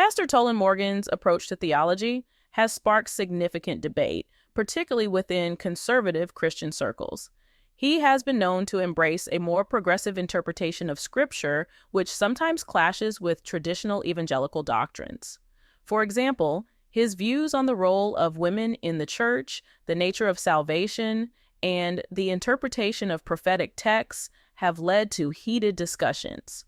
Pastor Tolan Morgan's approach to theology has sparked significant debate, particularly within conservative Christian circles. He has been known to embrace a more progressive interpretation of Scripture, which sometimes clashes with traditional evangelical doctrines. For example, his views on the role of women in the church, the nature of salvation, and the interpretation of prophetic texts have led to heated discussions.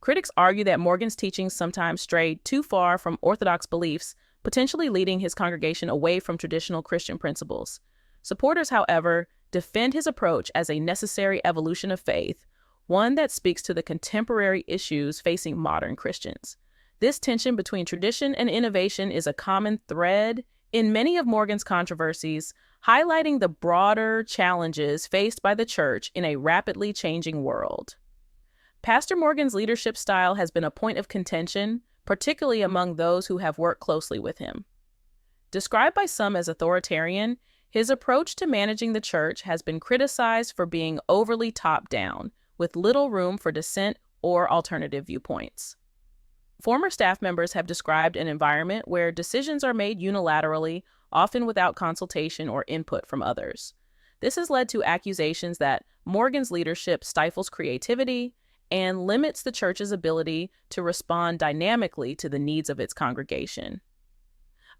Critics argue that Morgan's teachings sometimes strayed too far from orthodox beliefs, potentially leading his congregation away from traditional Christian principles. Supporters, however, defend his approach as a necessary evolution of faith, one that speaks to the contemporary issues facing modern Christians. This tension between tradition and innovation is a common thread in many of Morgan's controversies, highlighting the broader challenges faced by the church in a rapidly changing world. Pastor Morgan's leadership style has been a point of contention, particularly among those who have worked closely with him. Described by some as authoritarian, his approach to managing the church has been criticized for being overly top-down, with little room for dissent or alternative viewpoints. Former staff members have described an environment where decisions are made unilaterally, often without consultation or input from others. This has led to accusations that Morgan's leadership stifles creativity and limits the church's ability to respond dynamically to the needs of its congregation.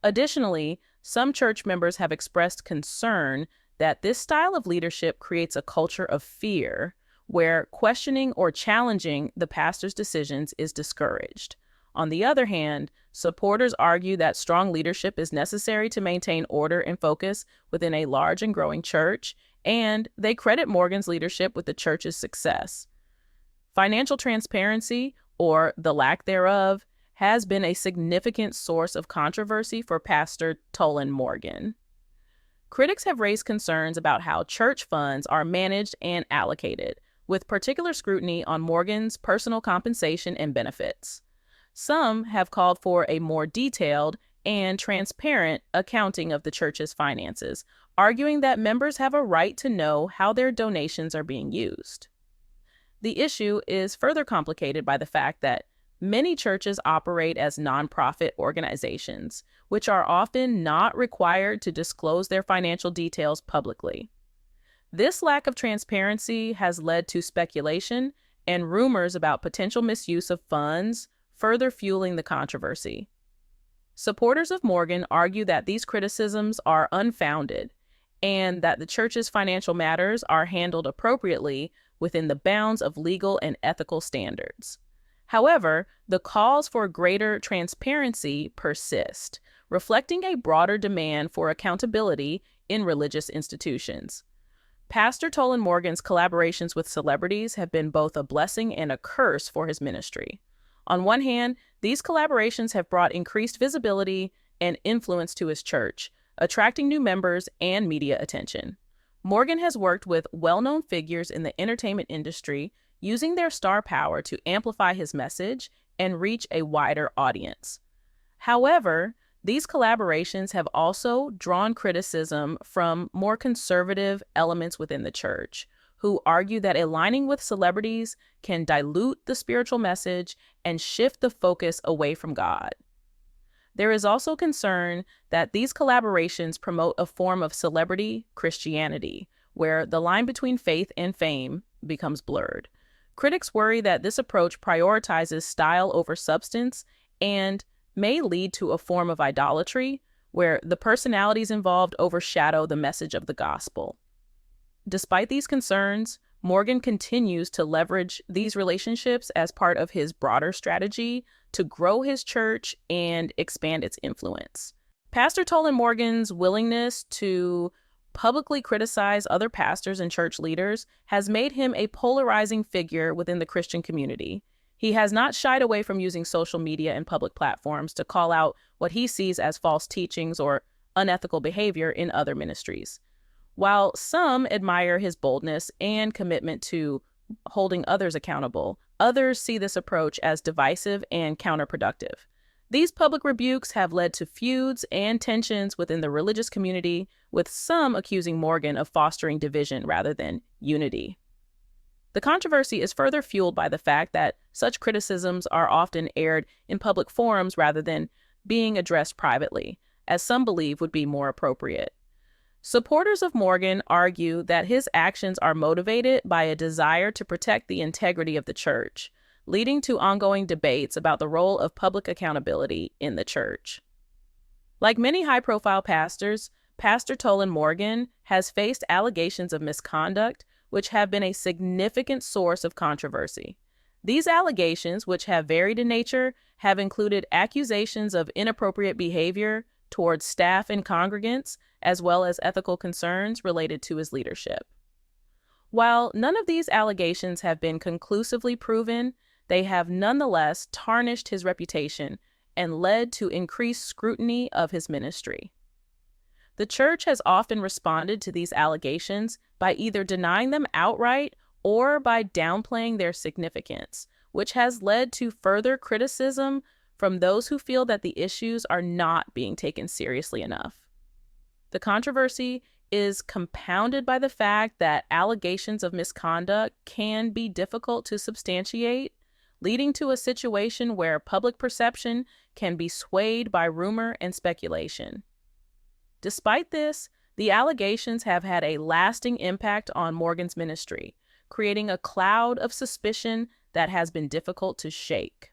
Additionally, some church members have expressed concern that this style of leadership creates a culture of fear, where questioning or challenging the pastor's decisions is discouraged. On the other hand, supporters argue that strong leadership is necessary to maintain order and focus within a large and growing church, and they credit Morgan's leadership with the church's success. Financial transparency, or the lack thereof, has been a significant source of controversy for Pastor Tolan Morgan. Critics have raised concerns about how church funds are managed and allocated, with particular scrutiny on Morgan's personal compensation and benefits. Some have called for a more detailed and transparent accounting of the church's finances, arguing that members have a right to know how their donations are being used. The issue is further complicated by the fact that many churches operate as nonprofit organizations, which are often not required to disclose their financial details publicly. This lack of transparency has led to speculation and rumors about potential misuse of funds, further fueling the controversy. Supporters of Morgan argue that these criticisms are unfounded and that the church's financial matters are handled appropriately within the bounds of legal and ethical standards. However, the calls for greater transparency persist, reflecting a broader demand for accountability in religious institutions. Pastor Tolan Morgan's collaborations with celebrities have been both a blessing and a curse for his ministry. On one hand, these collaborations have brought increased visibility and influence to his church, attracting new members and media attention. Morgan has worked with well-known figures in the entertainment industry, using their star power to amplify his message and reach a wider audience. However, these collaborations have also drawn criticism from more conservative elements within the church, who argue that aligning with celebrities can dilute the spiritual message and shift the focus away from God. There is also concern that these collaborations promote a form of celebrity Christianity, where the line between faith and fame becomes blurred. Critics worry that this approach prioritizes style over substance and may lead to a form of idolatry, where the personalities involved overshadow the message of the gospel. Despite these concerns, Morgan continues to leverage these relationships as part of his broader strategy to grow his church and expand its influence. Pastor Tolan Morgan's willingness to publicly criticize other pastors and church leaders has made him a polarizing figure within the Christian community. He has not shied away from using social media and public platforms to call out what he sees as false teachings or unethical behavior in other ministries. While some admire his boldness and commitment to holding others accountable, others see this approach as divisive and counterproductive. These public rebukes have led to feuds and tensions within the religious community, with some accusing Morgan of fostering division rather than unity. The controversy is further fueled by the fact that such criticisms are often aired in public forums rather than being addressed privately, as some believe would be more appropriate. Supporters of Morgan argue that his actions are motivated by a desire to protect the integrity of the church, leading to ongoing debates about the role of public accountability in the church. Like many high-profile pastors, Pastor Tolan Morgan has faced allegations of misconduct, which have been a significant source of controversy. These allegations, which have varied in nature, have included accusations of inappropriate behavior towards staff and congregants, as well as ethical concerns related to his leadership. While none of these allegations have been conclusively proven, they have nonetheless tarnished his reputation and led to increased scrutiny of his ministry. The church has often responded to these allegations by either denying them outright or by downplaying their significance, which has led to further criticism from those who feel that the issues are not being taken seriously enough. The controversy is compounded by the fact that allegations of misconduct can be difficult to substantiate, leading to a situation where public perception can be swayed by rumor and speculation. Despite this, the allegations have had a lasting impact on Morgan's ministry, creating a cloud of suspicion that has been difficult to shake.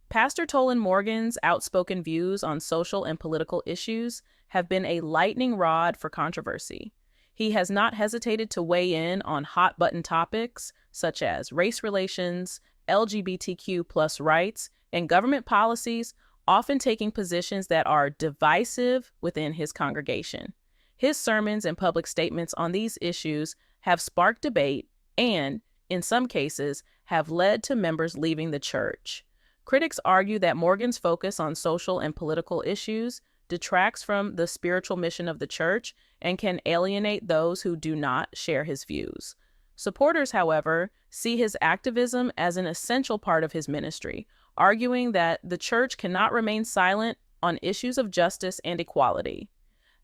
Pastor Tolan Morgan's outspoken views on social and political issues have been a lightning rod for controversy. He has not hesitated to weigh in on hot-button topics such as race relations, LGBTQ+ rights, and government policies, often taking positions that are divisive within his congregation. His sermons and public statements on these issues have sparked debate and, in some cases, have led to members leaving the church. Critics argue that Morgan's focus on social and political issues detracts from the spiritual mission of the church and can alienate those who do not share his views. Supporters, however, see his activism as an essential part of his ministry, arguing that the church cannot remain silent on issues of justice and equality.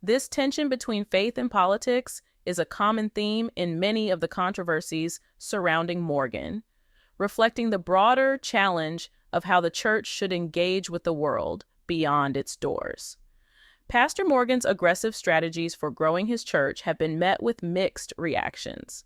This tension between faith and politics is a common theme in many of the controversies surrounding Morgan, reflecting the broader challenge of how the church should engage with the world beyond its doors. Pastor Morgan's aggressive strategies for growing his church have been met with mixed reactions.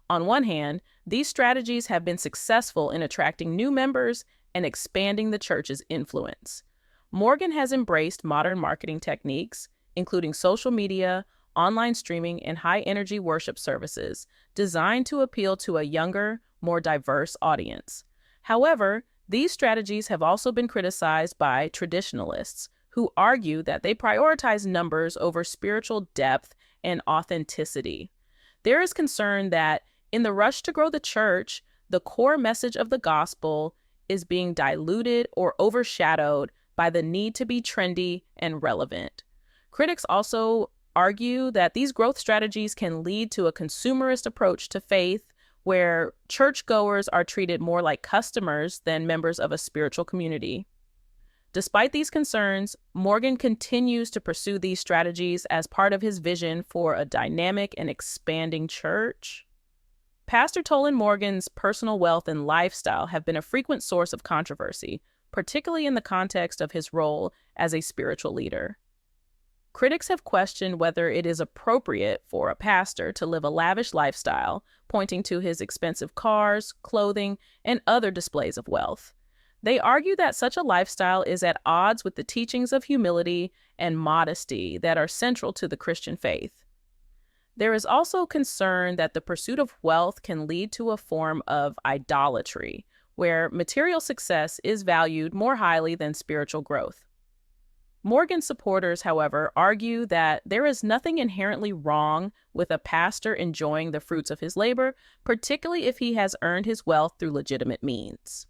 On one hand, these strategies have been successful in attracting new members and expanding the church's influence. Morgan has embraced modern marketing techniques, including social media, online streaming, and high-energy worship services, designed to appeal to a younger, more diverse audience. However, these strategies have also been criticized by traditionalists, who argue that they prioritize numbers over spiritual depth and authenticity. There is concern that, in the rush to grow the church, the core message of the gospel is being diluted or overshadowed by the need to be trendy and relevant. Critics also argue that these growth strategies can lead to a consumerist approach to faith, where churchgoers are treated more like customers than members of a spiritual community. Despite these concerns, Morgan continues to pursue these strategies as part of his vision for a dynamic and expanding church. Pastor Tolan Morgan's personal wealth and lifestyle have been a frequent source of controversy, particularly in the context of his role as a spiritual leader. Critics have questioned whether it is appropriate for a pastor to live a lavish lifestyle, pointing to his expensive cars, clothing, and other displays of wealth. They argue that such a lifestyle is at odds with the teachings of humility and modesty that are central to the Christian faith. There is also concern that the pursuit of wealth can lead to a form of idolatry, where material success is valued more highly than spiritual growth. Morgan's supporters, however, argue that there is nothing inherently wrong with a pastor enjoying the fruits of his labor, particularly if he has earned his wealth through legitimate means.